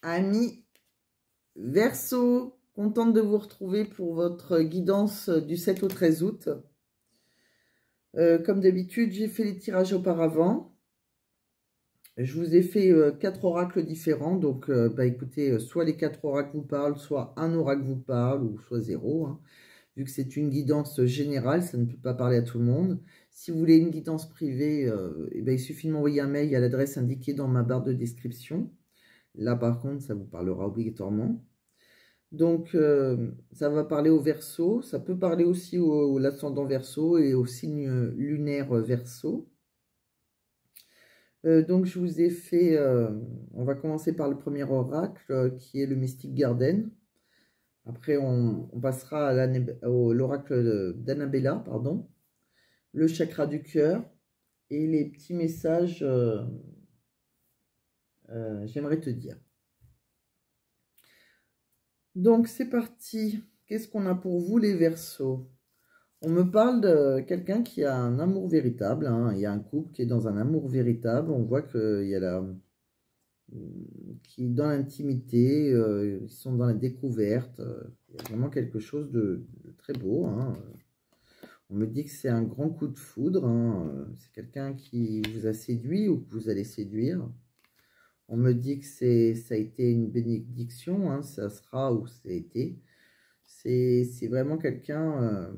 Amis Verseau, contente de vous retrouver pour votre guidance du 7 au 13 août. Comme d'habitude, j'ai fait les tirages auparavant. Je vous ai fait 4 oracles différents. Donc, écoutez, soit les 4 oracles vous parlent, soit un oracle vous parle, ou soit 0. Hein. Vu que c'est une guidance générale, ça ne peut pas parler à tout le monde. Si vous voulez une guidance privée, il suffit de m'envoyer un mail à l'adresse indiquée dans ma barre de description. Là, par contre, ça vous parlera obligatoirement. Donc, ça va parler au Verseau. Ça peut parler aussi au l'ascendant Verseau et au signe lunaire Verseau. Donc, je vous ai fait... on va commencer par le premier oracle, qui est le Mystic Garden. Après, on passera à l'oracle d'Annabella, pardon. Le chakra du cœur. Et les petits messages, j'aimerais te dire. Donc, c'est parti. Qu'est-ce qu'on a pour vous, les Verseaux? On me parle de quelqu'un qui a un amour véritable. Hein. Il y a un couple qui est dans un amour véritable. On voit qu'il y a qui est dans l'intimité. Ils sont dans la découverte. Il y a vraiment quelque chose de très beau. Hein. On me dit que c'est un grand coup de foudre. Hein. C'est quelqu'un qui vous a séduit ou que vous allez séduire. On me dit que ça a été une bénédiction. Hein. Ça sera ou ça a été. C'est vraiment quelqu'un...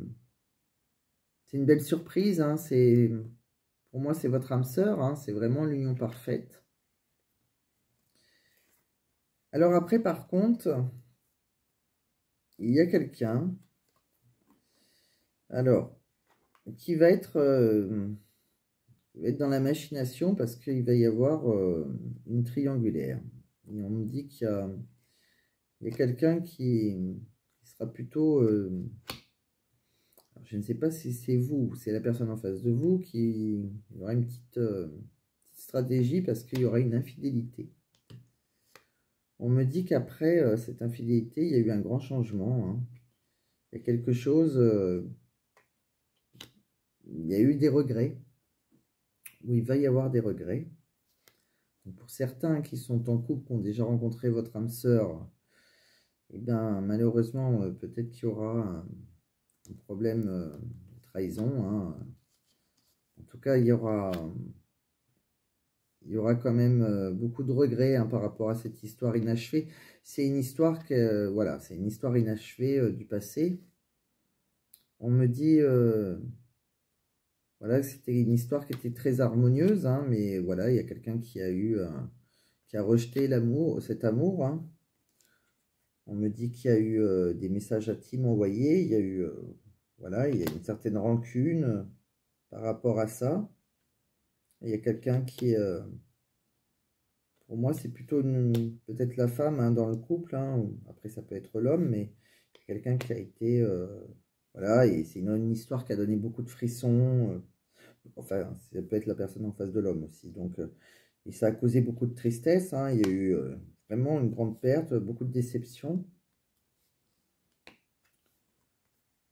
c'est une belle surprise, hein, pour moi c'est votre âme sœur, hein, c'est vraiment l'union parfaite. Alors après par contre, il y a quelqu'un, alors, qui va être dans la machination parce qu'il va y avoir une triangulaire. Et on me dit qu'il y a quelqu'un qui sera plutôt... je ne sais pas si c'est vous ou c'est la personne en face de vous qui aura une petite stratégie parce qu'il y aura une infidélité. On me dit qu'après cette infidélité, il y a eu un grand changement. Hein. Il y a quelque chose... il y a eu des regrets. Ou il va y avoir des regrets. Donc pour certains qui sont en couple, qui ont déjà rencontré votre âme sœur, eh bien, malheureusement, peut-être qu'il y aura un problème de trahison. Hein. En tout cas, il y aura quand même beaucoup de regrets hein, par rapport à cette histoire inachevée. C'est une histoire voilà, c'est une histoire inachevée du passé. On me dit voilà, que c'était une histoire qui était très harmonieuse, hein, mais voilà, il y a quelqu'un qui a rejeté l'amour, cet amour. Hein. On me dit qu'il y a eu des messages intimes envoyés, il y a eu voilà, il y a une certaine rancune par rapport à ça. Il y a quelqu'un qui pour moi, c'est plutôt peut-être la femme hein, dans le couple. Hein. Après, ça peut être l'homme, mais quelqu'un qui a été... voilà, et c'est une histoire qui a donné beaucoup de frissons. Enfin, ça peut être la personne en face de l'homme aussi. Donc, et ça a causé beaucoup de tristesse. Hein. Il y a eu vraiment une grande perte, beaucoup de déception.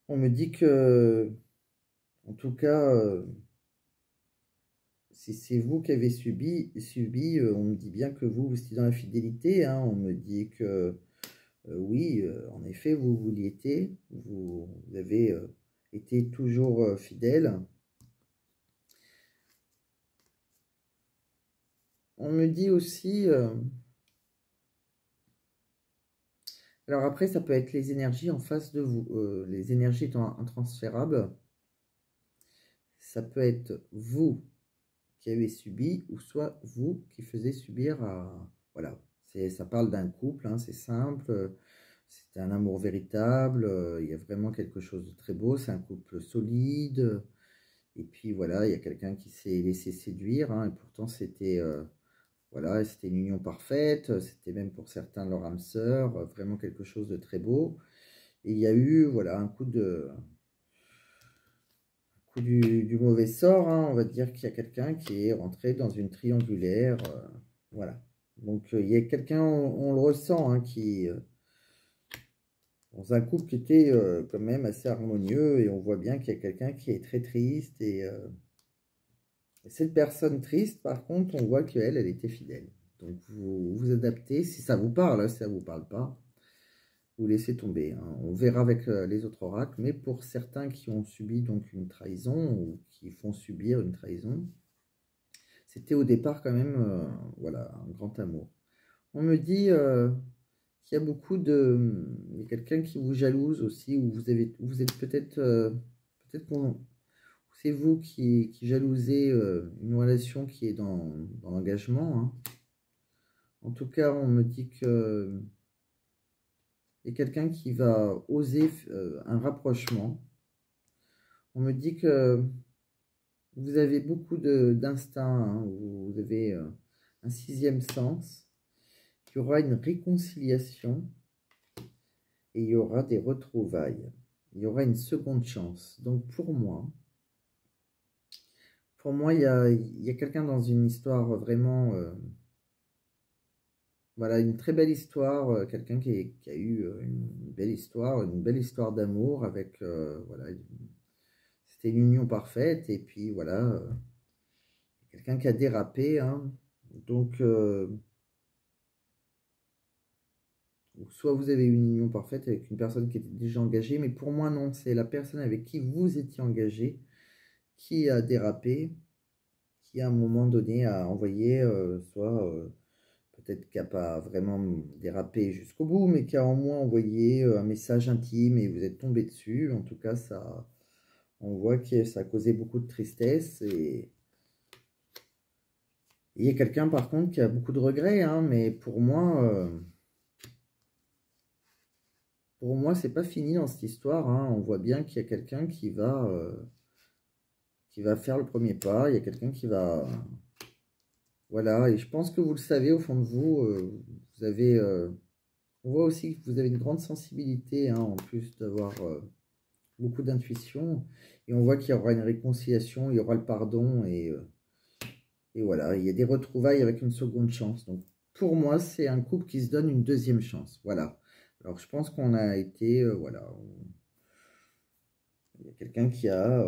On me dit que, en tout cas... si c'est vous qui avez subi, on me dit bien que vous étiez dans la fidélité. Hein, on me dit que oui, en effet, vous l'y étiez. Vous avez été toujours fidèle. On me dit aussi... alors après, ça peut être les énergies en face de vous. Les énergies étant intransférables. Ça peut être vous qui avez subi ou soit vous qui faisiez subir à... Voilà, ça parle d'un couple, hein, c'est simple, c'est un amour véritable, il y a vraiment quelque chose de très beau, c'est un couple solide, et puis voilà, il y a quelqu'un qui s'est laissé séduire, hein, et pourtant c'était voilà, c'était une union parfaite, c'était même pour certains leur âme sœur, vraiment quelque chose de très beau, et il y a eu voilà, un coup du mauvais sort, hein, on va dire qu'il y a quelqu'un qui est rentré dans une triangulaire, voilà. Donc il y a quelqu'un, on le ressent, hein, qui dans un couple qui était quand même assez harmonieux, et on voit bien qu'il y a quelqu'un qui est très triste, et cette personne triste, par contre, on voit qu'elle, elle était fidèle. Donc, vous vous adaptez. Si ça vous parle, si ça ne vous parle pas, vous laissez tomber. Hein. On verra avec les autres oracles. Mais pour certains qui ont subi donc une trahison ou qui font subir une trahison, c'était au départ quand même voilà, un grand amour. On me dit qu'il y a beaucoup de... Il y a quelqu'un qui vous jalouse aussi, ou vous êtes peut-être... peut-être qu'on... C'est vous qui jalousez une relation qui est dans l'engagement. Hein. En tout cas, on me dit que il y a quelqu'un qui va oser un rapprochement. On me dit que vous avez beaucoup d'instinct, hein, vous avez un sixième sens. Il y aura une réconciliation et il y aura des retrouvailles. Il y aura une seconde chance. Donc pour moi, il y a quelqu'un dans une histoire vraiment... voilà, une très belle histoire, quelqu'un qui a eu une belle histoire d'amour avec, voilà, c'était une union parfaite, et puis voilà, quelqu'un qui a dérapé, hein, donc, soit vous avez une union parfaite avec une personne qui était déjà engagée, mais pour moi non, c'est la personne avec qui vous étiez engagé, qui a dérapé, qui à un moment donné a envoyé, soit... peut-être qui n'a pas vraiment dérapé jusqu'au bout, mais qui a au moins envoyé un message intime et vous êtes tombé dessus. En tout cas, ça, on voit que ça a causé beaucoup de tristesse. Et il y a quelqu'un, par contre, qui a beaucoup de regrets, hein, mais pour moi, c'est pas fini dans cette histoire. Hein. On voit bien qu'il y a quelqu'un qui va faire le premier pas. Il y a quelqu'un qui va... Voilà, et je pense que vous le savez au fond de vous. Vous avez... on voit aussi que vous avez une grande sensibilité, hein, en plus d'avoir beaucoup d'intuition. Et on voit qu'il y aura une réconciliation, il y aura le pardon. Et voilà, il y a des retrouvailles avec une seconde chance. Donc pour moi, c'est un couple qui se donne une deuxième chance. Voilà. Alors je pense qu'on a été... voilà. Il y a quelqu'un qui a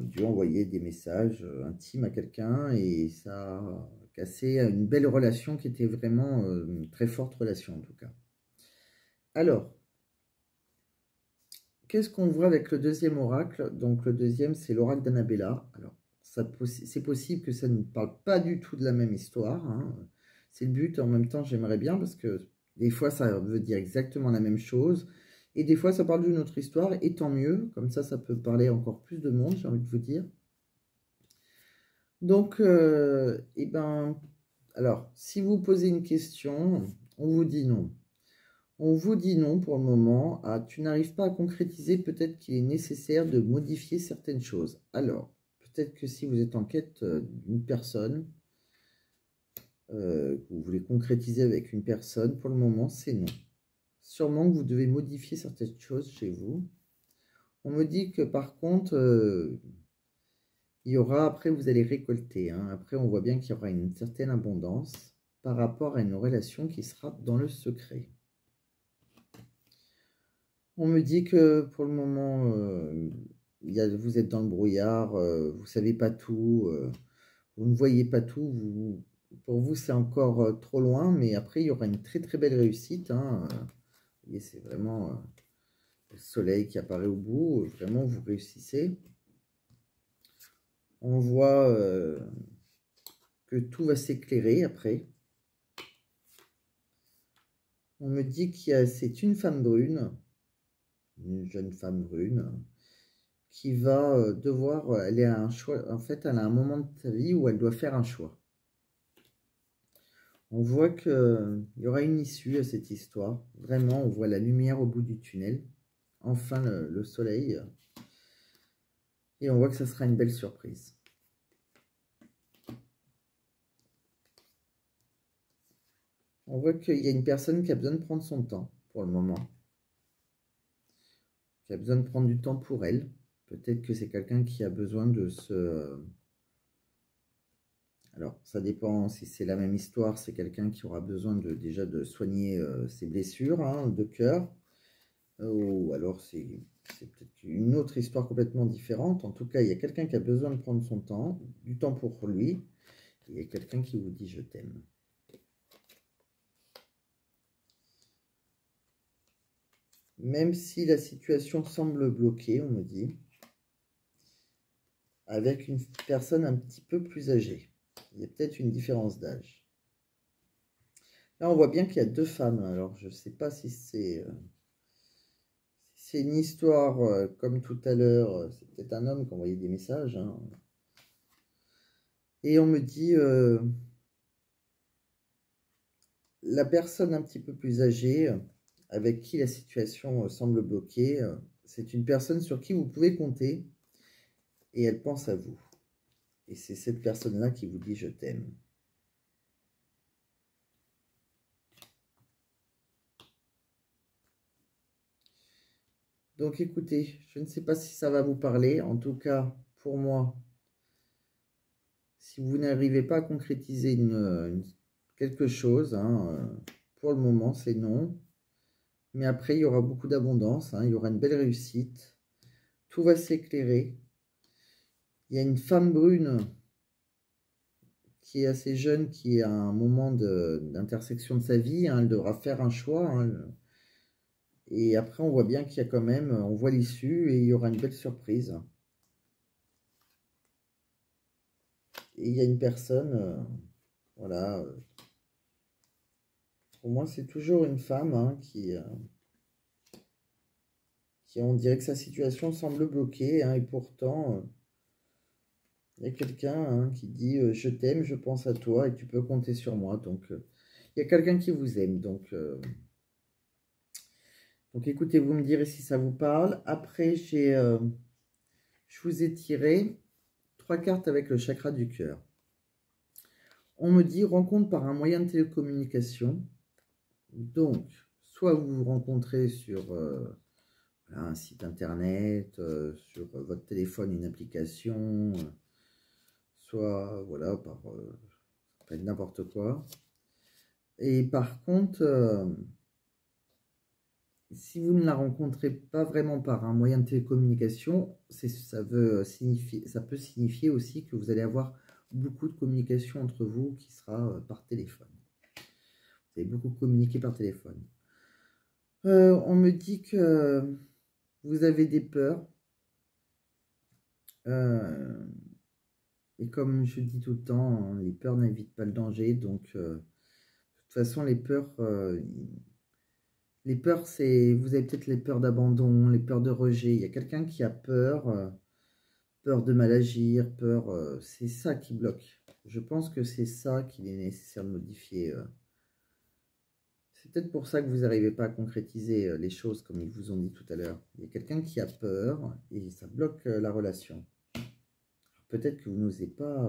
dû envoyer des messages intimes à quelqu'un. Et ça a cassé une belle relation qui était vraiment une très forte relation en tout cas. Alors... qu'est-ce qu'on voit avec le deuxième oracle? Donc le deuxième, c'est l'oracle d'Annabella. Alors, c'est possible que ça ne parle pas du tout de la même histoire. Hein. C'est le but. En même temps, j'aimerais bien parce que des fois, ça veut dire exactement la même chose. Et des fois, ça parle d'une autre histoire. Et tant mieux. Comme ça peut parler encore plus de monde, j'ai envie de vous dire. Donc, eh ben, alors, si vous posez une question, on vous dit non. On vous dit non pour le moment. Ah, tu n'arrives pas à concrétiser, peut-être qu'il est nécessaire de modifier certaines choses. Alors, peut-être que si vous êtes en quête d'une personne, que vous voulez concrétiser avec une personne, pour le moment, c'est non. Sûrement que vous devez modifier certaines choses chez vous. On me dit que par contre, il y aura, après vous allez récolter. Hein. Après, on voit bien qu'il y aura une certaine abondance par rapport à une relation qui sera dans le secret. On me dit que pour le moment, vous êtes dans le brouillard, vous ne savez pas tout, vous ne voyez pas tout. Pour vous, c'est encore trop loin, mais après, il y aura une très très belle réussite. Hein. Vous voyez, c'est vraiment le soleil qui apparaît au bout. Vraiment, vous réussissez. On voit que tout va s'éclairer après. On me dit que c'est une femme brune. Une jeune femme brune, qui va devoir, elle est à un choix, en fait, elle a un moment de sa vie où elle doit faire un choix. On voit qu'il y aura une issue à cette histoire. Vraiment, on voit la lumière au bout du tunnel. Enfin, le soleil. Et on voit que ça sera une belle surprise. On voit qu'il y a une personne qui a besoin de prendre son temps pour le moment. Qui a besoin de prendre du temps pour elle. Peut-être que c'est quelqu'un qui a besoin de se... Alors, ça dépend si c'est la même histoire. C'est quelqu'un qui aura besoin déjà de soigner ses blessures, hein, de cœur. Ou alors c'est peut-être une autre histoire complètement différente. En tout cas, il y a quelqu'un qui a besoin de prendre son temps, du temps pour lui. Il y a quelqu'un qui vous dit « je t'aime ». même si la situation semble bloquée, on me dit, avec une personne un petit peu plus âgée. Il y a peut-être une différence d'âge. Là, on voit bien qu'il y a deux femmes. Alors, je ne sais pas si c'est une histoire comme tout à l'heure. C'est peut-être un homme qui envoyait des messages. Hein. Et on me dit, la personne un petit peu plus âgée, avec qui la situation semble bloquée, c'est une personne sur qui vous pouvez compter. Et elle pense à vous. Et c'est cette personne-là qui vous dit « je t'aime ». Donc écoutez, je ne sais pas si ça va vous parler. En tout cas, pour moi, si vous n'arrivez pas à concrétiser quelque chose, hein, pour le moment, c'est non. Mais après, il y aura beaucoup d'abondance, hein, il y aura une belle réussite. Tout va s'éclairer. Il y a une femme brune qui est assez jeune, qui est à un moment d'intersection de sa vie. Hein, elle devra faire un choix. Hein, et après, on voit bien qu'il y a quand même, on voit l'issue et il y aura une belle surprise. Et il y a une personne, voilà. Pour moi, c'est toujours une femme hein, qui, on dirait que sa situation semble bloquée. Hein, et pourtant, il y a quelqu'un hein, qui dit je t'aime, je pense à toi et tu peux compter sur moi. Donc, il y a quelqu'un qui vous aime. Donc écoutez, vous me direz si ça vous parle. Après, je vous ai tiré 3 cartes avec le chakra du cœur. On me dit rencontre par un moyen de télécommunication. Donc, soit vous vous rencontrez sur un site internet, sur votre téléphone, une application, soit voilà, par n'importe quoi. Et par contre, si vous ne la rencontrez pas vraiment par un moyen de télécommunication, ça peut signifier aussi que vous allez avoir beaucoup de communication entre vous qui sera par téléphone. Vous allez beaucoup communiquer par téléphone. On me dit que vous avez des peurs. Et comme je dis tout le temps, hein, les peurs n'évitent pas le danger. Donc, de toute façon, les peurs, c'est... Vous avez peut-être les peurs d'abandon, les peurs de rejet. Il y a quelqu'un qui a peur, peur de mal agir, peur... c'est ça qui bloque. Je pense que c'est ça qu'il est nécessaire de modifier. C'est peut-être pour ça que vous n'arrivez pas à concrétiser les choses comme ils vous ont dit tout à l'heure. Il y a quelqu'un qui a peur et ça bloque la relation. Peut-être que vous n'osez pas,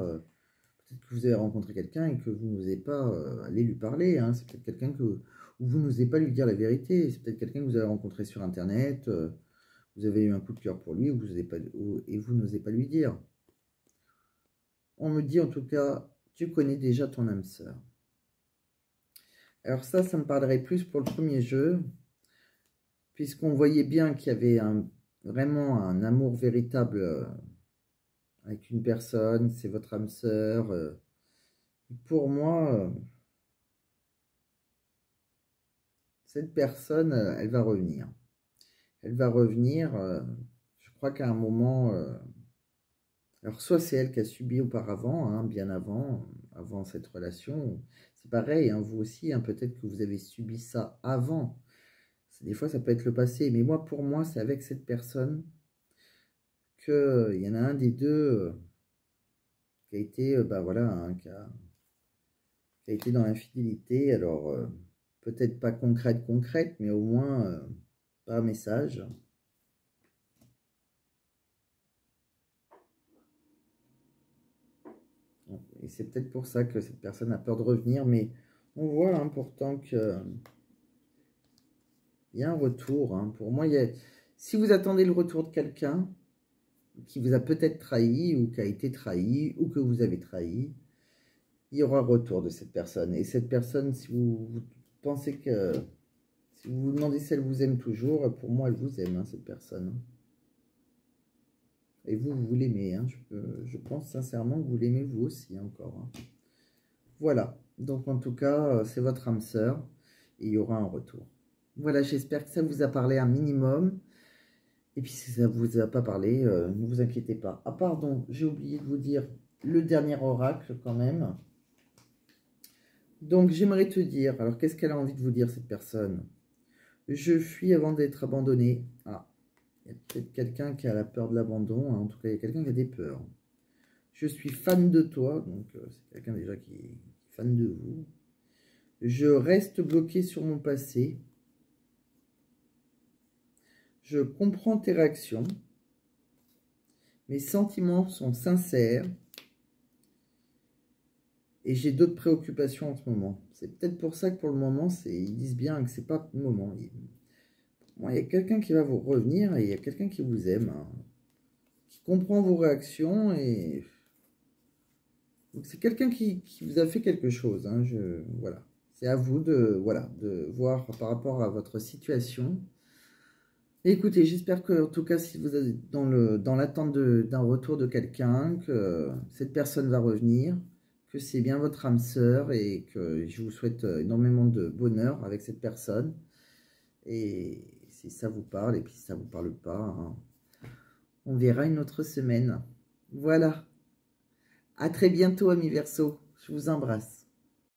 peut-être que vous avez rencontré quelqu'un et que vous n'osez pas aller lui parler. Hein. C'est peut-être quelqu'un où vous n'osez pas lui dire la vérité. C'est peut-être quelqu'un que vous avez rencontré sur Internet. Vous avez eu un coup de cœur pour lui et vous n'osez pas lui dire. On me dit en tout cas, tu connais déjà ton âme sœur. Alors ça me parlerait plus pour le premier jeu, puisqu'on voyait bien qu'il y avait vraiment un amour véritable avec une personne, c'est votre âme sœur. Pour moi, cette personne, elle va revenir. Elle va revenir, je crois qu'à un moment... alors, soit c'est elle qui a subi auparavant, hein, bien avant cette relation. C'est pareil, hein, vous aussi, hein, peut-être que vous avez subi ça avant. Des fois, ça peut être le passé. Mais moi, pour moi, c'est avec cette personne qu'il y en a un des deux qui a été, bah voilà, hein, qui a été dans l'infidélité. Alors, peut-être pas concrète, mais au moins par message. Et c'est peut-être pour ça que cette personne a peur de revenir, mais on voit hein, pourtant que il y a un retour. Hein. Pour moi, si vous attendez le retour de quelqu'un qui vous a peut-être trahi ou qui a été trahi ou que vous avez trahi, il y aura un retour de cette personne. Et cette personne, si vous pensez que... Si vous vous demandez si elle vous aime toujours, pour moi, elle vous aime, hein, cette personne. Et vous l'aimez. Hein. Je pense sincèrement que vous l'aimez vous aussi encore. Hein. Voilà. Donc, en tout cas, c'est votre âme sœur. Et il y aura un retour. Voilà, j'espère que ça vous a parlé un minimum. Et puis si ça ne vous a pas parlé, ne vous inquiétez pas. Ah pardon, j'ai oublié de vous dire le dernier oracle quand même. Donc j'aimerais te dire, alors qu'est-ce qu'elle a envie de vous dire cette personne? Je fuis avant d'être abandonné. Ah, il y a peut-être quelqu'un qui a la peur de l'abandon, hein. En tout cas il y a quelqu'un qui a des peurs. Je suis fan de toi, donc c'est quelqu'un déjà qui est fan de vous. Je reste bloqué sur mon passé. Je comprends tes réactions. Mes sentiments sont sincères. Et j'ai d'autres préoccupations en ce moment. C'est peut-être pour ça que pour le moment, ils disent bien que c'est pas le moment. Bon, il y a quelqu'un qui va vous revenir et il y a quelqu'un qui vous aime, hein, qui comprend vos réactions. Et c'est quelqu'un qui vous a fait quelque chose. Hein, voilà. C'est à vous voilà, de voir par rapport à votre situation. Et écoutez, j'espère que, en tout cas, si vous êtes dans l'attente d'un retour de quelqu'un, que cette personne va revenir, que c'est bien votre âme sœur et que je vous souhaite énormément de bonheur avec cette personne. Et si ça vous parle, et puis si ça ne vous parle pas, hein, on verra une autre semaine. Voilà. À très bientôt, amis Verseau. Je vous embrasse.